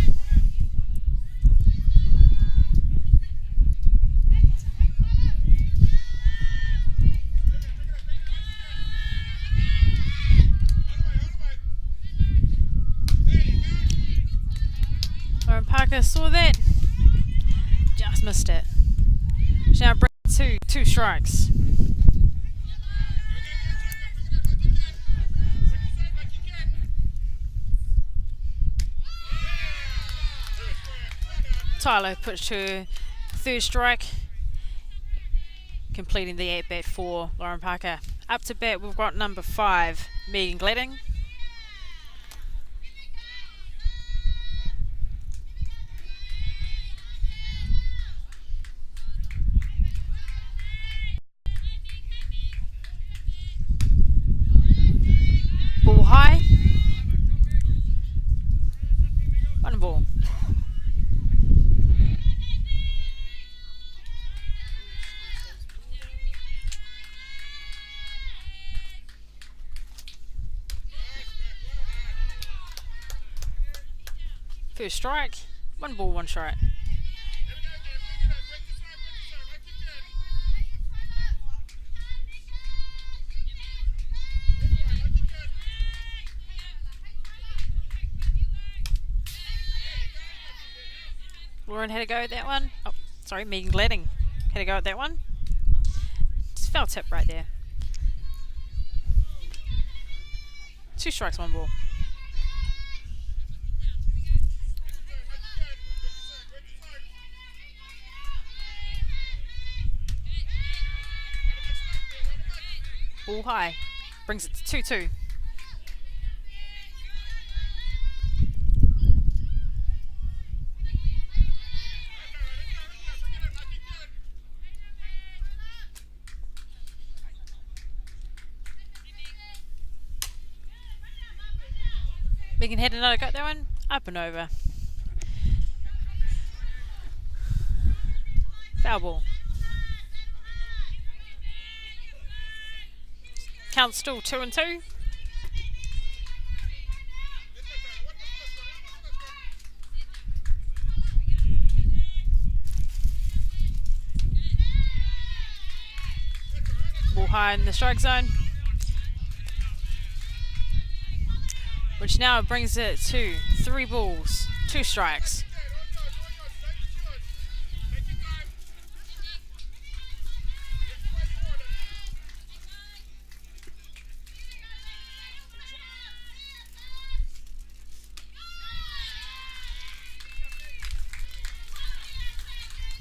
Lauren Parker saw that, just missed it. She now brings two strikes. Tyler puts her third strike, completing the at-bat for Lauren Parker. Up to bat, we've got number 5, Megan Gladding. Ball high. 1 ball. First strike. 1 ball, 1 strike. Lauren had a go at that one. Oh, sorry, Megan Gladding had a go at that one. Just fell tip right there. 2 strikes, 1 ball. Ball high. Brings it to 2-2. We can hit another gut that one. Up and over. Foul ball. Count still 2-2. Ball high in the strike zone, which now brings it to 3 balls, 2 strikes.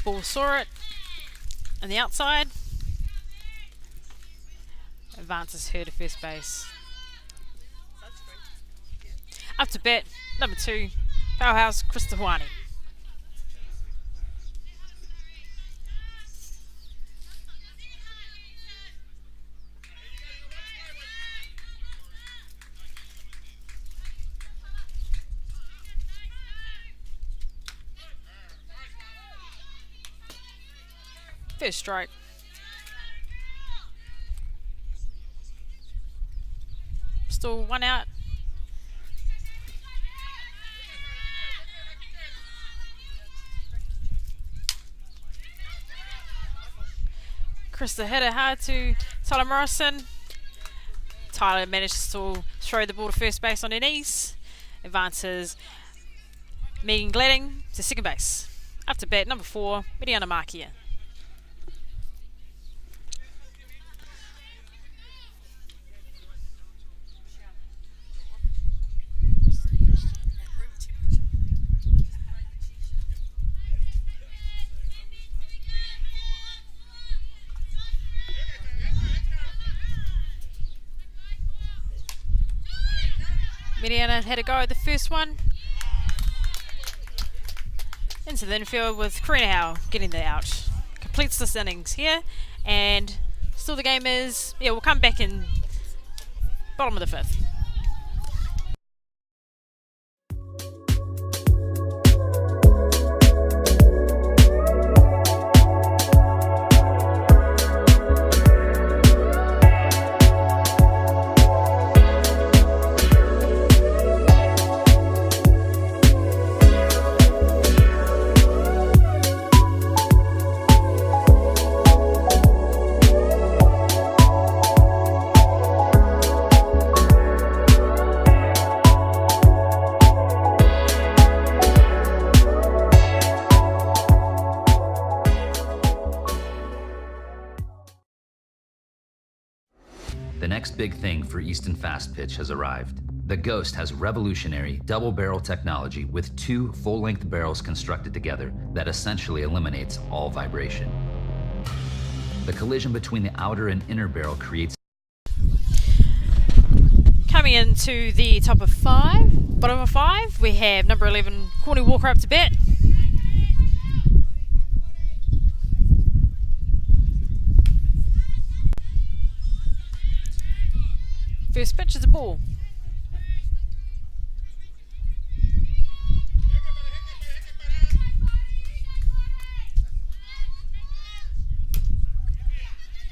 Ball saw it on the outside. Advances her to first base. Up to bat, number 2, powerhouse Christopher. First strike. Still 1 out. Krista hit it hard to Tyler Morrison. Tyler managed to still throw the ball to first base on her knees. Advances Megan Gladding to second base. Up to bat, number 4, Mediana Markia. Mediana had a go at the first one. Into the infield with Karina Howe getting the out. Completes this innings here, and still the game is, we'll come back in bottom of the 5th. The next big thing for Easton Fast Pitch has arrived. The Ghost has revolutionary double barrel technology with 2 full-length barrels constructed together that essentially eliminates all vibration. The collision between the outer and inner barrel creates... Coming into the top of 5, bottom of 5, we have number 11, Courtney Walker up to bat. First pitch is a ball.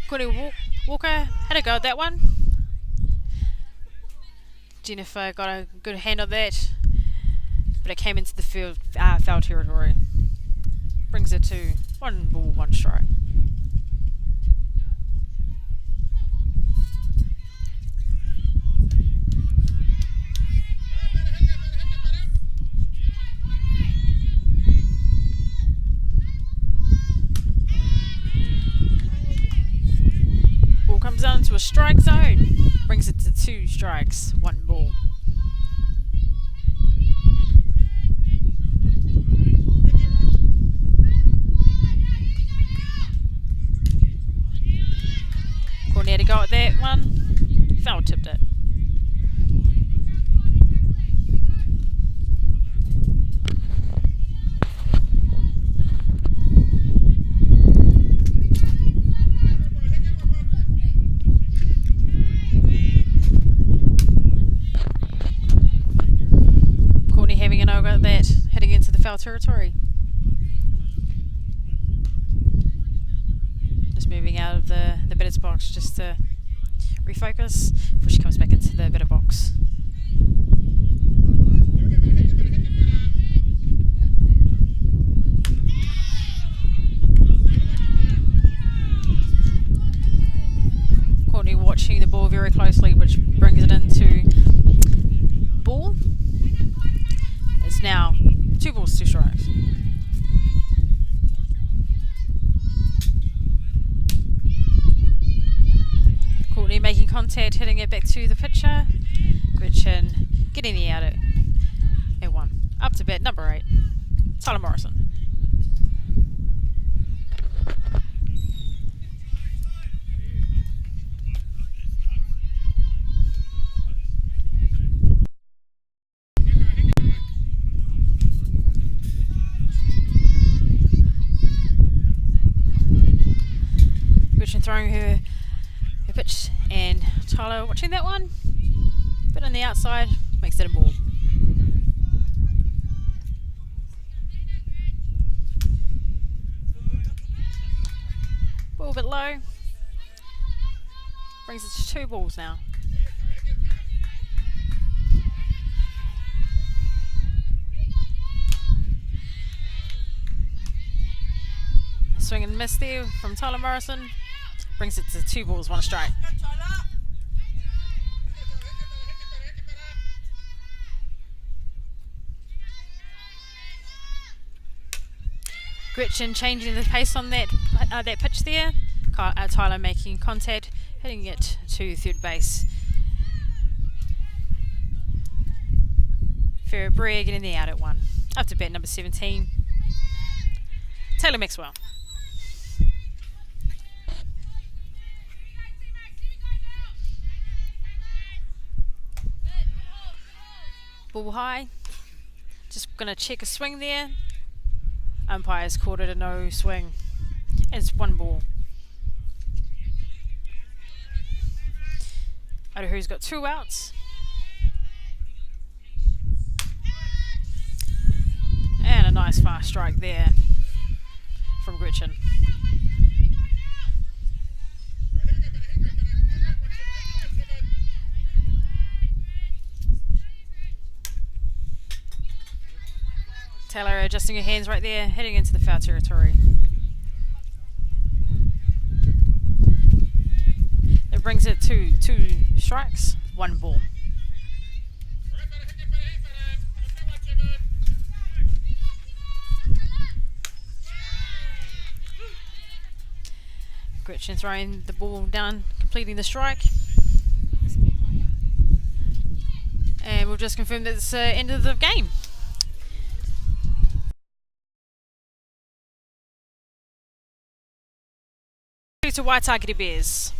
Courtney Walker had a go at that one. Jennifer got a good hand on that, but it came into the field, foul territory. Brings it to 1 ball, 1 strike. Ball comes down to a strike zone. Brings it to 2 strikes, 1 ball. Courtney to go at that one. Foul tipped it. Courtney having an over at that, heading into the foul territory. Just moving out of the bidders box just to refocus before she comes back into the bidder box. Courtney watching the ball very closely, which brings it into ball. It's now 2 balls, 2 strikes. Courtney making contact, hitting it back to the pitcher. Gretchen getting the out at 1. Up to bat number 8, Tyler Morrison. Gretchen throwing her pitch, and Tyler watching that one. Bit on the outside, makes it a ball. Ball a bit low. Brings it to 2 balls now. Swing and miss there from Tyler Morrison. Brings it to 2 balls, 1 strike. Gretchen changing the pace on that pitch there. Tyler making contact, hitting it to 3rd base. Farrah Brea getting the out at 1. Up to bat number 17, Taylor Maxwell. Ball high. Just going to check a swing there. Umpire's called it a no swing. And it's 1 ball. Otahuhu's got 2 outs. And a nice fast strike there from Gretchen. Taylor adjusting her hands right there, heading into the foul territory. It brings it to 2 strikes, 1 ball. Gretchen throwing the ball down, completing the strike. And we'll just confirm that it's the end of the game. To Waitakere Bears.